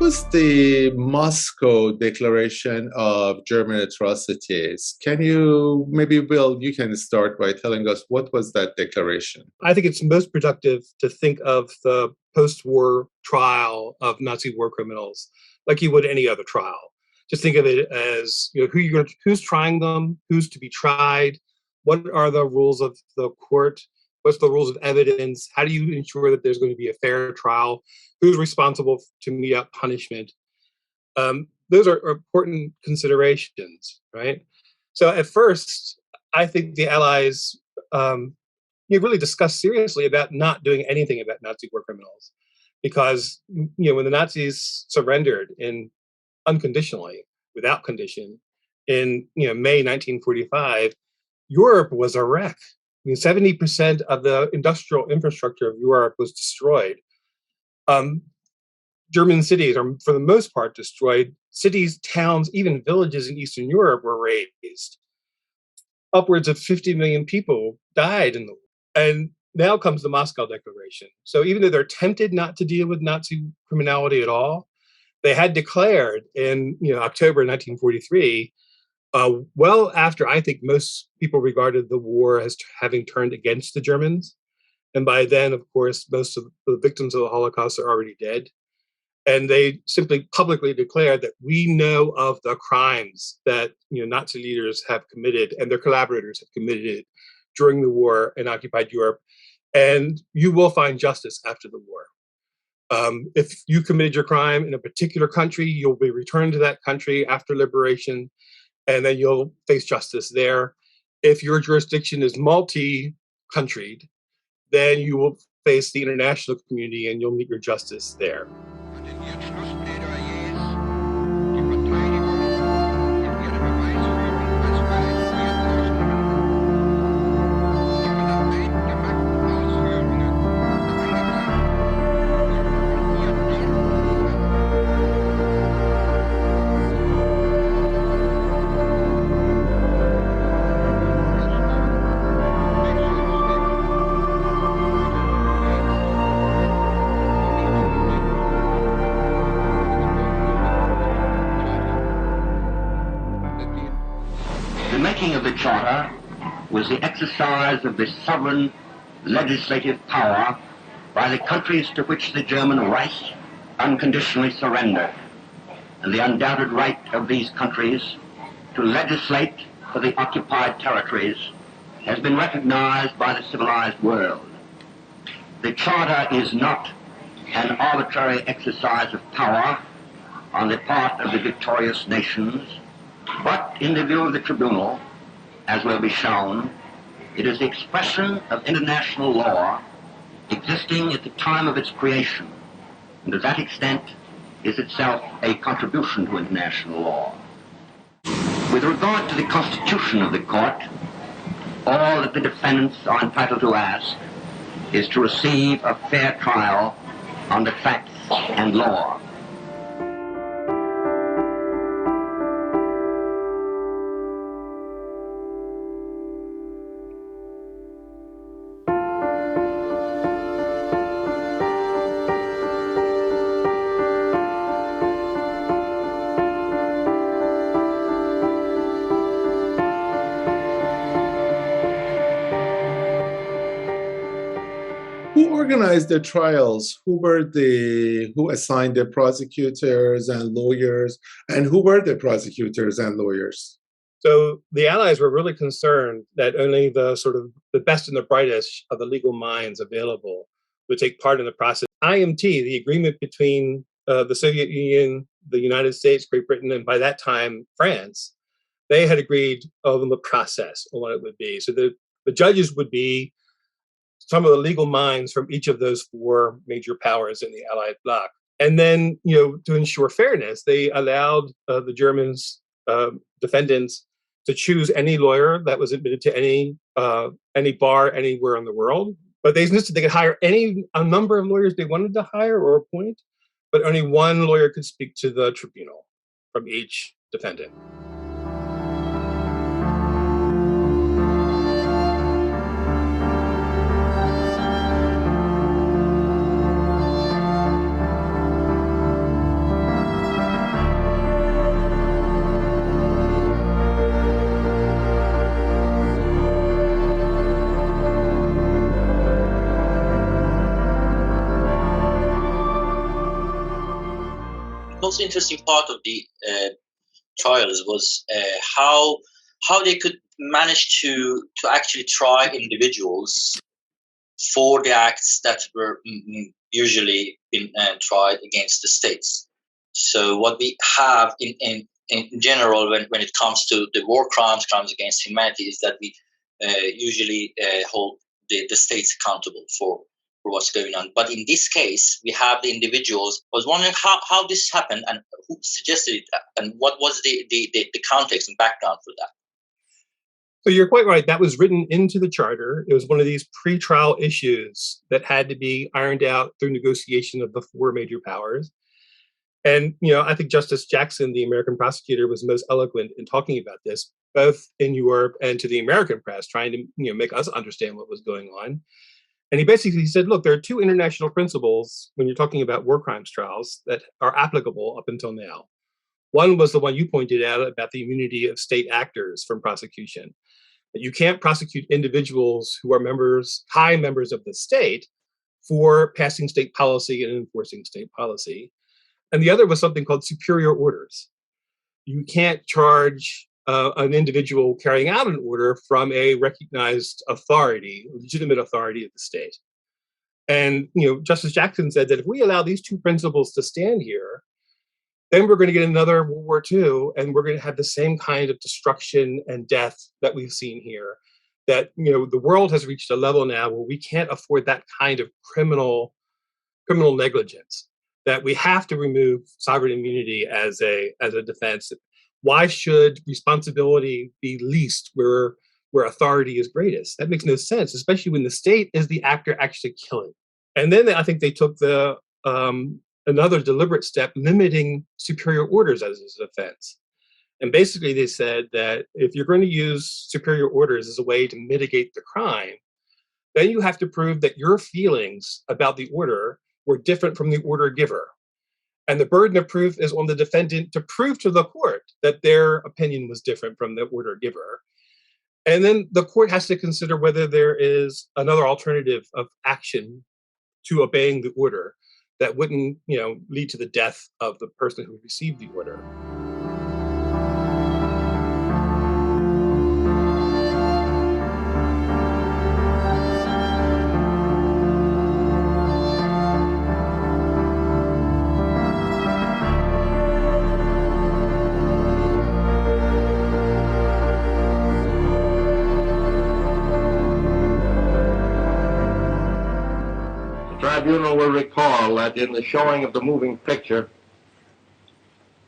was the Moscow Declaration of German Atrocities? Can you, maybe, Bill, you can start by telling us what was that declaration? I think it's most productive to think of the post-war trial of Nazi war criminals like you would any other trial. Just think of it as, who's trying them, who's to be tried, what are the rules of the court, what's the rules of evidence, how do you ensure that there's going to be a fair trial, who's responsible to mete out punishment. Those are important considerations, right? So at first, I think the Allies really discussed seriously about not doing anything about Nazi war criminals, because when the Nazis surrendered unconditionally, without condition, in May 1945, Europe was a wreck. 70% of the industrial infrastructure of Europe was destroyed. German cities are, for the most part, destroyed. Cities, towns, even villages in Eastern Europe were razed. Upwards of 50 million people died in the war. And now comes the Moscow Declaration. So even though they're tempted not to deal with Nazi criminality at all, they had declared in October 1943, well after I think most people regarded the war as having turned against the Germans. And by then, of course, most of the victims of the Holocaust are already dead. And they simply publicly declared that we know of the crimes that Nazi leaders have committed and their collaborators have committed during the war in occupied Europe, and you will find justice after the war. If you committed your crime in a particular country, you'll be returned to that country after liberation, and then you'll face justice there. If your jurisdiction is multi-countryed, then you will face the international community and you'll meet your justice there. Charter was the exercise of the sovereign legislative power by the countries to which the German Reich unconditionally surrendered, and the undoubted right of these countries to legislate for the occupied territories has been recognized by the civilized world. The Charter is not an arbitrary exercise of power on the part of the victorious nations, but in the view of the tribunal, as will be shown, it is the expression of international law existing at the time of its creation, and to that extent is itself a contribution to international law. With regard to the constitution of the court, all that the defendants are entitled to ask is to receive a fair trial under facts and law. Organized the trials? Who assigned the prosecutors and lawyers, and who were the prosecutors and lawyers? So the Allies were really concerned that only the best and the brightest of the legal minds available would take part in the process. IMT, the agreement between the Soviet Union, the United States, Great Britain, and by that time France, they had agreed on the process, on what it would be. So the judges would be some of the legal minds from each of those four major powers in the Allied bloc. And then, to ensure fairness, they allowed the Germans defendants to choose any lawyer that was admitted to any bar anywhere in the world. But they insisted they could hire a number of lawyers they wanted to hire or appoint, but only one lawyer could speak to the tribunal from each defendant. most interesting part of the trials was how they could manage to actually try individuals for the acts that were usually been tried against the states. So what we have in general when it comes to the war crimes against humanity is that we usually hold the states accountable for what's going on. But in this case, we have the individuals. I was wondering how this happened and who suggested it and what was the context and background for that. So you're quite right. That was written into the charter. It was one of these pre-trial issues that had to be ironed out through negotiation of the four major powers. And, I think Justice Jackson, the American prosecutor, was most eloquent in talking about this, both in Europe and to the American press, trying to, make us understand what was going on. And he basically said, look, there are two international principles when you're talking about war crimes trials that are applicable up until now. One was the one you pointed out about the immunity of state actors from prosecution. That you can't prosecute individuals who are high members of the state for passing state policy and enforcing state policy. And the other was something called superior orders. You can't charge an individual carrying out an order from a recognized authority, legitimate authority of the state. And, Justice Jackson said that if we allow these two principles to stand here, then we're going to get another World War II, and we're going to have the same kind of destruction and death that we've seen here. That, the world has reached a level now where we can't afford that kind of criminal negligence. That we have to remove sovereign immunity as a defense. Why should responsibility be least where authority is greatest? That makes no sense, especially when the state is the actor actually killing. And then I think they took the another deliberate step, limiting superior orders as a defense. And basically they said that if you're going to use superior orders as a way to mitigate the crime, then you have to prove that your feelings about the order were different from the order giver. And the burden of proof is on the defendant to prove to the court that their opinion was different from the order giver. And then the court has to consider whether there is another alternative of action to obeying the order that wouldn't, lead to the death of the person who received the order. The tribunal will recall that in the showing of the moving picture,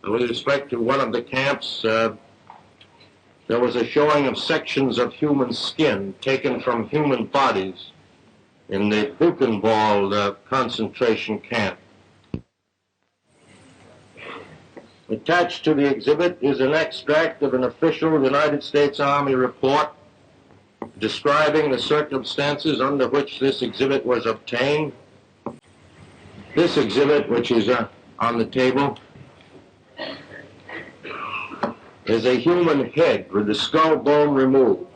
with respect to one of the camps, there was a showing of sections of human skin taken from human bodies in the Buchenwald concentration camp. Attached to the exhibit is an extract of an official United States Army report describing the circumstances under which this exhibit was obtained. This exhibit, which is on the table, is a human head with the skull bone removed,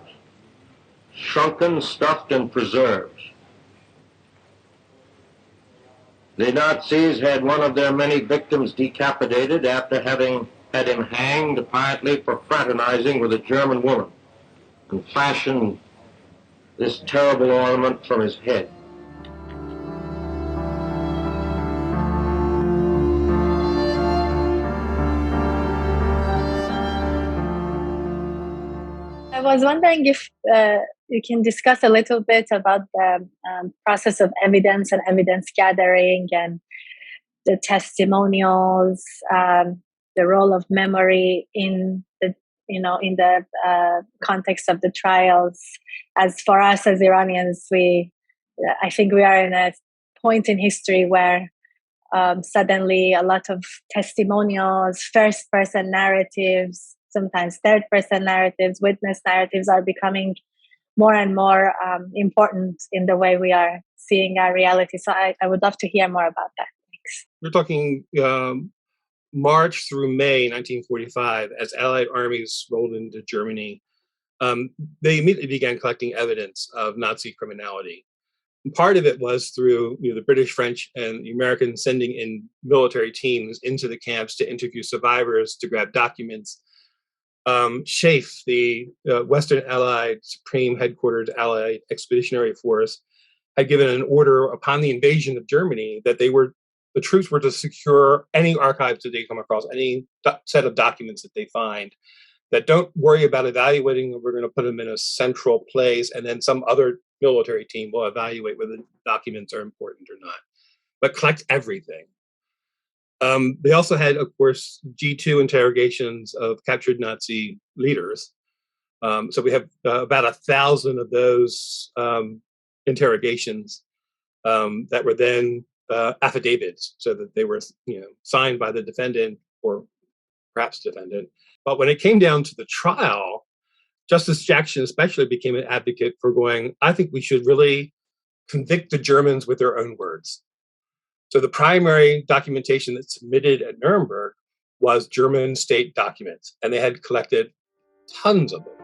shrunken, stuffed, and preserved. The Nazis had one of their many victims decapitated after having had him hanged, apparently for fraternizing with a German woman, and fashioned this terrible ornament from his head. I was wondering if you can discuss a little bit about the process of evidence and evidence gathering and the testimonials, the role of memory in the context of the trials. As for us as Iranians, I think we are in a point in history where suddenly a lot of testimonials, first-person narratives, sometimes third-person narratives, witness narratives are becoming more and more important in the way we are seeing our reality. So I would love to hear more about that. Thanks. We're talking March through May 1945, as Allied armies rolled into Germany. They immediately began collecting evidence of Nazi criminality. And part of it was through the British, French, and the Americans sending in military teams into the camps to interview survivors, to grab documents. SHAEF, the Western Allied Supreme Headquarters Allied Expeditionary Force, had given an order upon the invasion of Germany that the troops were to secure any archives that they come across, any set of documents that they find, that don't worry about evaluating them. We're going to put them in a central place, and then some other military team will evaluate whether the documents are important or not. But collect everything. They also had, of course, G2 interrogations of captured Nazi leaders. So we have about 1,000 of those interrogations that were then affidavits, so that they were signed by the defendant or perhaps defendant. But when it came down to the trial, Justice Jackson especially became an advocate for going, I think we should really convict the Germans with their own words. So the primary documentation that's submitted at Nuremberg was German state documents, and they had collected tons of them.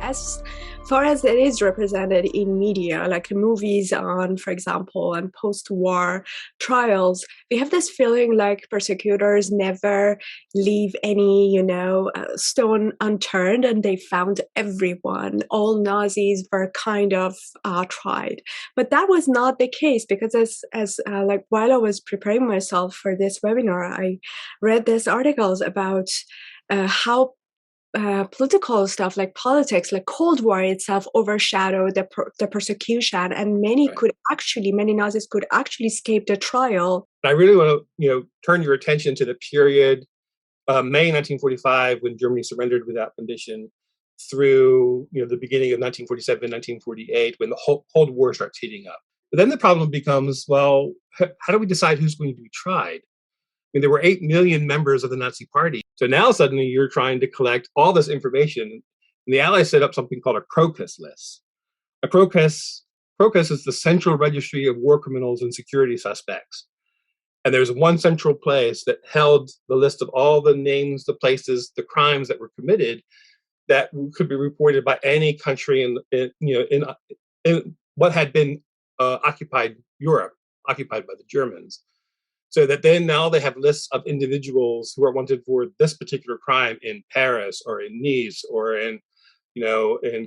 As far as it is represented in media, like movies on, for example, and post-war trials, we have this feeling like persecutors never leave any, stone unturned, and they found everyone. All Nazis were kind of tried. But that was not the case, because as while I was preparing myself for this webinar, I read these articles about how political stuff, like politics, like Cold War itself, overshadowed the persecution, and many Nazis could actually escape the trial. I really want to, turn your attention to the period, May 1945, when Germany surrendered without condition, through the beginning of 1947, 1948, when the Cold War starts heating up. But then the problem becomes, well, how do we decide who's going to be tried? I mean, there were 8 million members of the Nazi Party. So now suddenly you're trying to collect all this information. And the Allies set up something called a crocus list. A crocus is the central registry of war criminals and security suspects. And there's one central place that held the list of all the names, the places, the crimes that were committed that could be reported by any country in what had been occupied Europe, occupied by the Germans. So that then now they have lists of individuals who are wanted for this particular crime in Paris or in Nice or in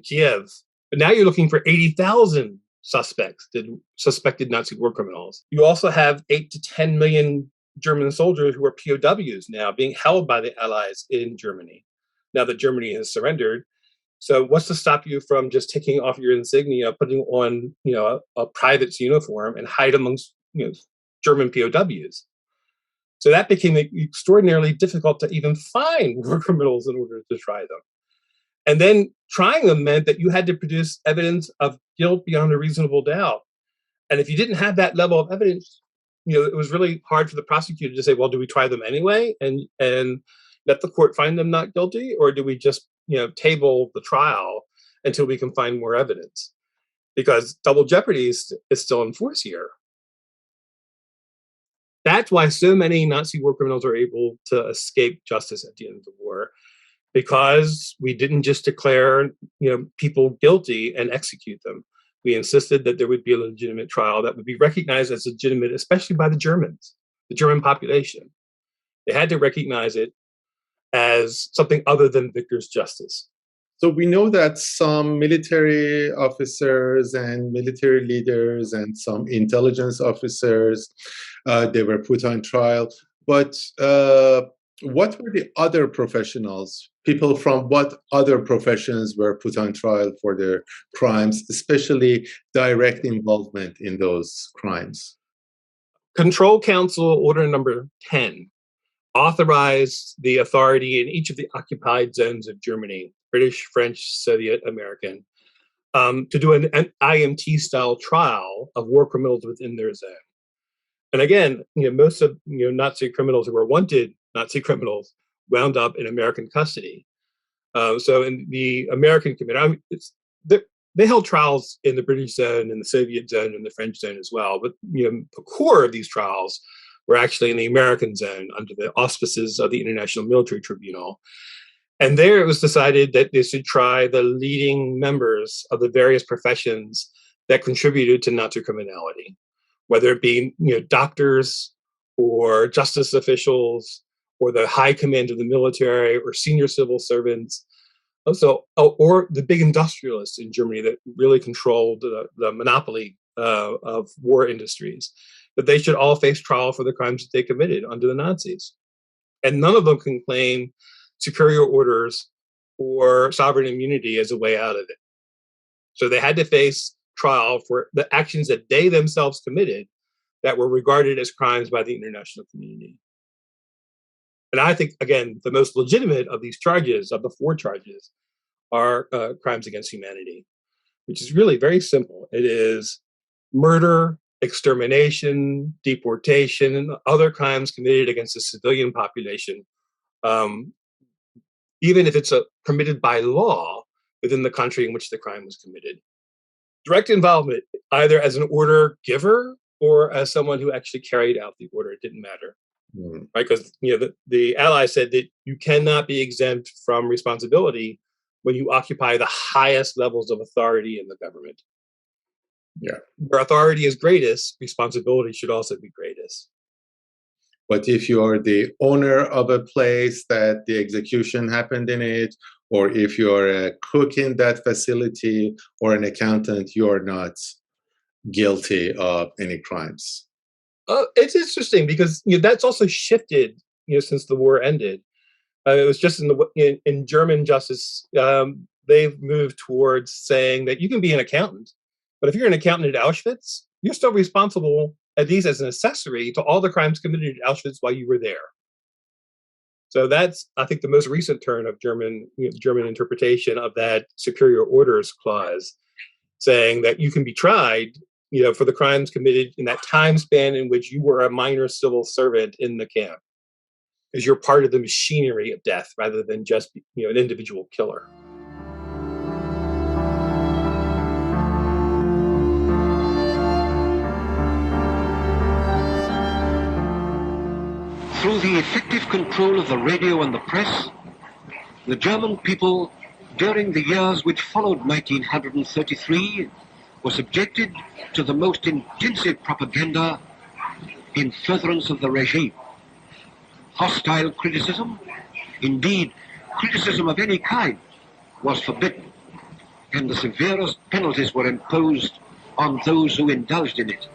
Kiev. But now you're looking for 80,000 suspected Nazi war criminals. You also have 8 to 10 million German soldiers who are POWs now being held by the Allies in Germany, now that Germany has surrendered. So what's to stop you from just taking off your insignia, putting on a private's uniform and hide amongst German POWs? So that became extraordinarily difficult to even find war criminals in order to try them. And then trying them meant that you had to produce evidence of guilt beyond a reasonable doubt. And if you didn't have that level of evidence, it was really hard for the prosecutor to say, well, do we try them anyway and let the court find them not guilty? Or do we just, table the trial until we can find more evidence? Because double jeopardy is still in force here. That's why so many Nazi war criminals are able to escape justice at the end of the war, because we didn't just declare, people guilty and execute them. We insisted that there would be a legitimate trial that would be recognized as legitimate, especially by the Germans, the German population. They had to recognize it. as something other than victor's justice. So we know that some military officers and military leaders and some intelligence officers, they were put on trial. But what were the other professionals? People from what other professions were put on trial for their crimes, especially direct involvement in those crimes? Control Council Order Number 10 authorized the authority in each of the occupied zones of Germany, British, French, Soviet, American, to do an IMT-style trial of war criminals within their zone. And again, most of Nazi criminals who were wanted Nazi criminals wound up in American custody. So in the American community, they held trials in the British zone, in the Soviet zone, and the French zone as well. But the core of these trials were actually in the American zone under the auspices of the International Military Tribunal. And there it was decided that they should try the leading members of the various professions that contributed to Nazi criminality, whether it be doctors or justice officials or the high command of the military or senior civil servants, also, or the big industrialists in Germany that really controlled the monopoly of war industries, that they should all face trial for the crimes that they committed under the Nazis. And none of them can claim superior orders or sovereign immunity as a way out of it. So they had to face trial for the actions that they themselves committed that were regarded as crimes by the international community. And I think, again, the most legitimate of these charges, of the 4 charges, are crimes against humanity, which is really very simple. It is murder, extermination, deportation, and other crimes committed against the civilian population, even if it's permitted by law within the country in which the crime was committed. Direct involvement, either as an order giver or as someone who actually carried out the order, it didn't matter. Right? Because the Allies said that you cannot be exempt from responsibility when you occupy the highest levels of authority in the government. Yeah. Where authority is greatest, responsibility should also be greatest. But if you are the owner of a place that the execution happened in it, or if you are a cook in that facility or an accountant, you are not guilty of any crimes. It's interesting because that's also shifted since the war ended. It was just in German justice, they've moved towards saying that you can be an accountant, but if you're an accountant at Auschwitz, you're still responsible, at least as an accessory, to all the crimes committed at Auschwitz while you were there. So that's, I think, the most recent turn of German interpretation of that superior orders clause, saying that you can be tried, for the crimes committed in that time span in which you were a minor civil servant in the camp, because you're part of the machinery of death rather than just an individual killer. Through the effective control of the radio and the press, the German people, during the years which followed 1933, were subjected to the most intensive propaganda in furtherance of the regime. Hostile criticism, indeed criticism of any kind, was forbidden, and the severest penalties were imposed on those who indulged in it.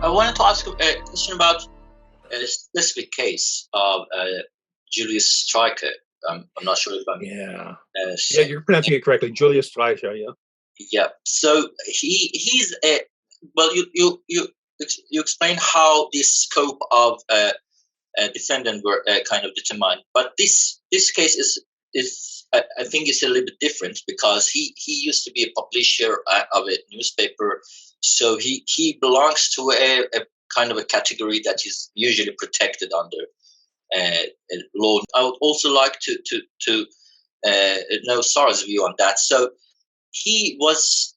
I wanted to ask a question about a specific case of Julius Streicher. I'm not sure if I'm... Yeah, you're pronouncing it correctly. Julius Streicher, yeah. Yeah, so he's a... Well, you explain how the scope of a defendant were kind of determined. But this case is I think is a little bit different because he used to be a publisher of a newspaper. So he belongs to a kind of a category that is usually protected under law. I would also like to know Sarah's view on that. So he was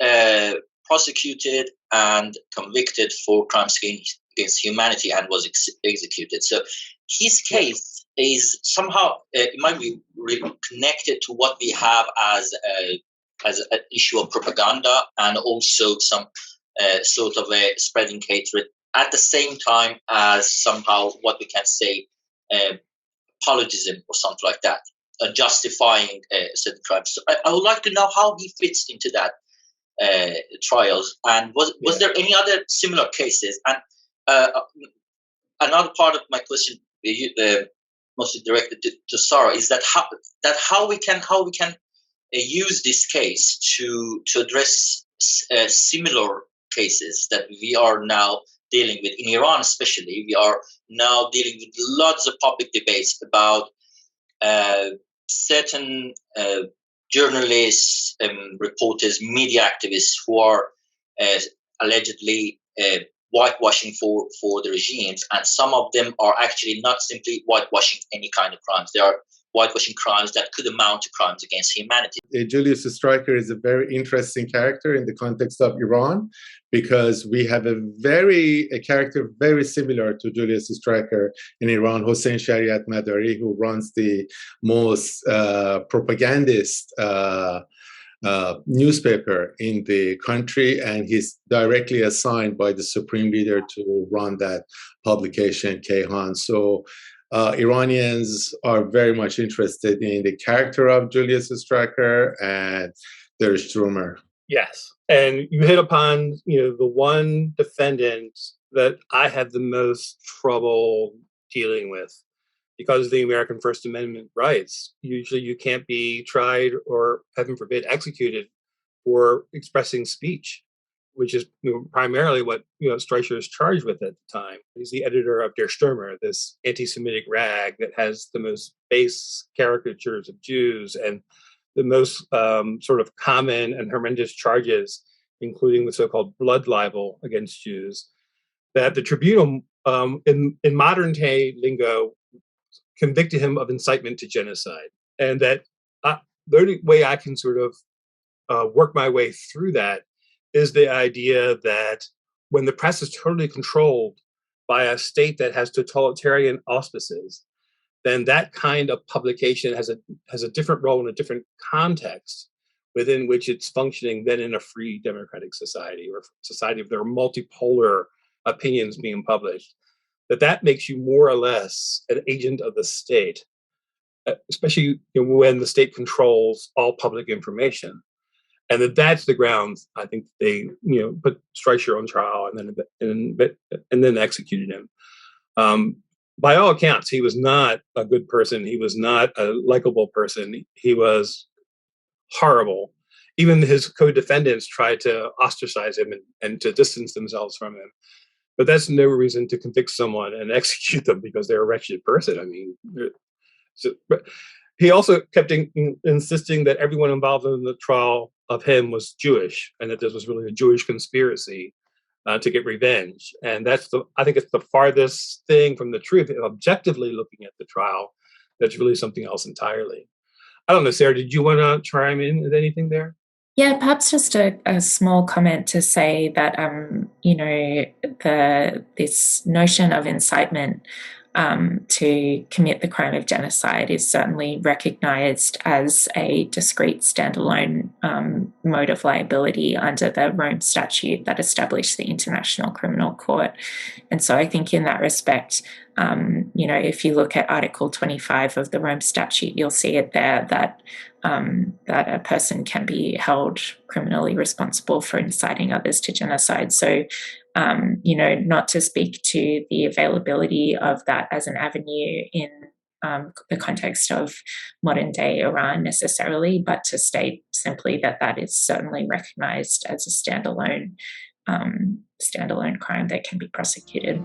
prosecuted and convicted for crimes against humanity and was executed. So his case is somehow, it might be really connected to what we have as an issue of propaganda and also some sort of a spreading hatred at the same time as somehow what we can say apologism or something like that, justifying certain crimes. So I would like to know how he fits into that trials, and was there any other similar cases? And another part of my question, mostly directed to Sarah, is that how we can use this case to address similar cases that we are now dealing with in Iran, especially. We are now dealing with lots of public debates about certain journalists, reporters, media activists who are allegedly whitewashing for the regimes, and some of them are actually not simply whitewashing any kind of crimes. They are whitewashing crimes that could amount to crimes against humanity. Julius Streicher is a very interesting character in the context of Iran, because we have a character very similar to Julius Streicher in Iran, Hossein Shariat Madari, who runs the most propagandist newspaper in the country, and he's directly assigned by the supreme leader to run that publication, Kayhan. So Iranians are very much interested in the character of Julius Streicher and Der Strömer. Yes, and you hit upon the one defendant that I had the most trouble dealing with, because of the American First Amendment rights. Usually, you can't be tried or, heaven forbid, executed for expressing speech, which is primarily what Streicher is charged with at the time. He's the editor of Der Stürmer, this anti-Semitic rag that has the most base caricatures of Jews and the most sort of common and horrendous charges, including the so-called blood libel against Jews, that the tribunal, in modern-day lingo, convicted him of incitement to genocide. And that the only way I can sort of work my way through that is the idea that when the press is totally controlled by a state that has totalitarian auspices, then that kind of publication has a different role in a different context within which it's functioning than in a free democratic society, or society if there are multipolar opinions being published. That makes you more or less an agent of the state, especially when the state controls all public information. And that's the grounds I think they put Streicher on trial and then executed him. By all accounts, he was not a good person. He was not a likable person. He was horrible. Even his co-defendants tried to ostracize him and to distance themselves from him. But that's no reason to convict someone and execute them because they're a wretched person. I mean, but he also kept insisting that everyone involved in the trial of him was Jewish, and that this was really a Jewish conspiracy to get revenge. And I think it's the farthest thing from the truth. Objectively looking at the trial, that's really something else entirely. I don't know, Sarah, did you want to chime in with anything there? Yeah, perhaps just a small comment to say that, this notion of incitement to commit the crime of genocide is certainly recognised as a discrete standalone mode of liability under the Rome Statute that established the International Criminal Court. And so I think in that respect, if you look at Article 25 of the Rome Statute, you'll see it there that a person can be held criminally responsible for inciting others to genocide. So, not to speak to the availability of that as an avenue in the context of modern day Iran necessarily, but to state simply that is certainly recognized as a standalone crime that can be prosecuted.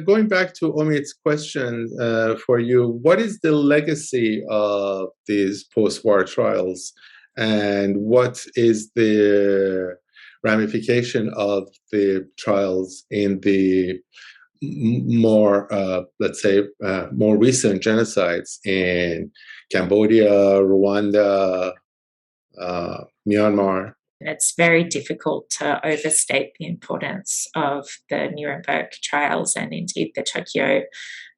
going back to Omit's question for you, what is the legacy of these post-war trials, and what is the ramification of the trials in the more, let's say, more recent genocides in Cambodia, Rwanda, Myanmar? It's very difficult to overstate the importance of the Nuremberg trials and indeed the Tokyo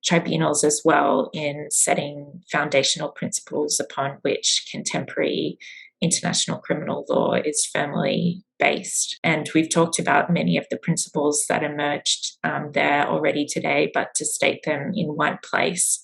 tribunals as well in setting foundational principles upon which contemporary international criminal law is firmly based. And we've talked about many of the principles that emerged there already today, but to state them in one place.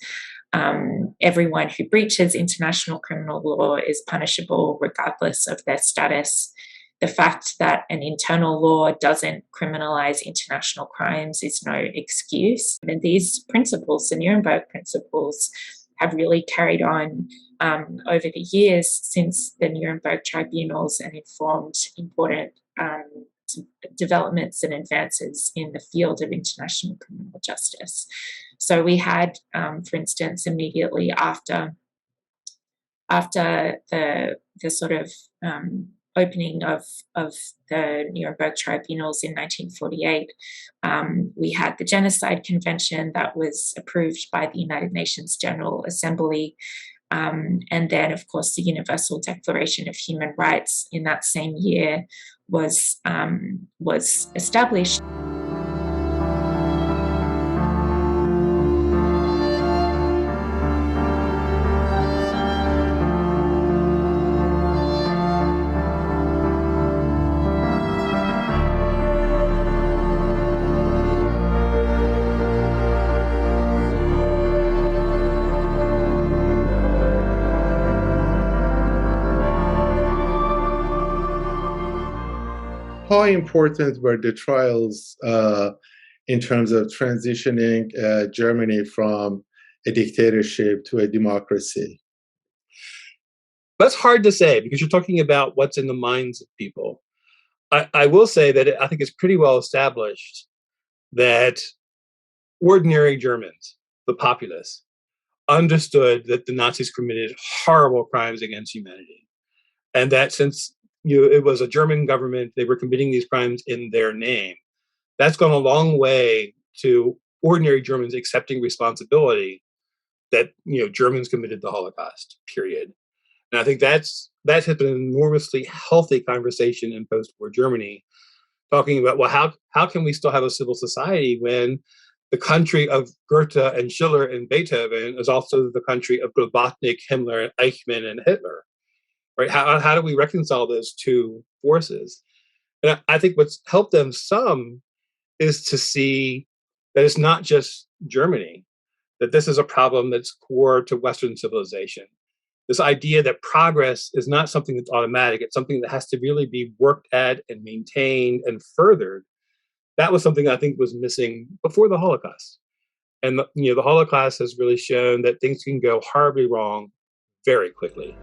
Everyone who breaches international criminal law is punishable regardless of their status. The fact that an internal law doesn't criminalize international crimes is no excuse. And these principles, the Nuremberg principles, have really carried on over the years since the Nuremberg tribunals and informed important developments and advances in the field of international criminal justice. So we had, for instance, immediately after the sort of opening of the Nuremberg tribunals in 1948, we had the Genocide Convention that was approved by the United Nations General Assembly, and then, of course, the Universal Declaration of Human Rights in that same year was established. How important were the trials in terms of transitioning Germany from a dictatorship to a democracy? That's hard to say because you're talking about what's in the minds of people. I will say that I think it's pretty well established that ordinary Germans, the populace, understood that the Nazis committed horrible crimes against humanity. And that since it was a German government, they were committing these crimes in their name. That's gone a long way to ordinary Germans accepting responsibility that Germans committed the Holocaust, period. And I think that has been an enormously healthy conversation in post-war Germany, talking about, well, how can we still have a civil society when the country of Goethe and Schiller and Beethoven is also the country of Globotnik, Himmler, Eichmann, and Hitler? Right? How do we reconcile those two forces? And I think what's helped them some is to see that it's not just Germany, that this is a problem that's core to Western civilization. This idea that progress is not something that's automatic, it's something that has to really be worked at and maintained and furthered. That was something I think was missing before the Holocaust. And the Holocaust has really shown that things can go horribly wrong very quickly.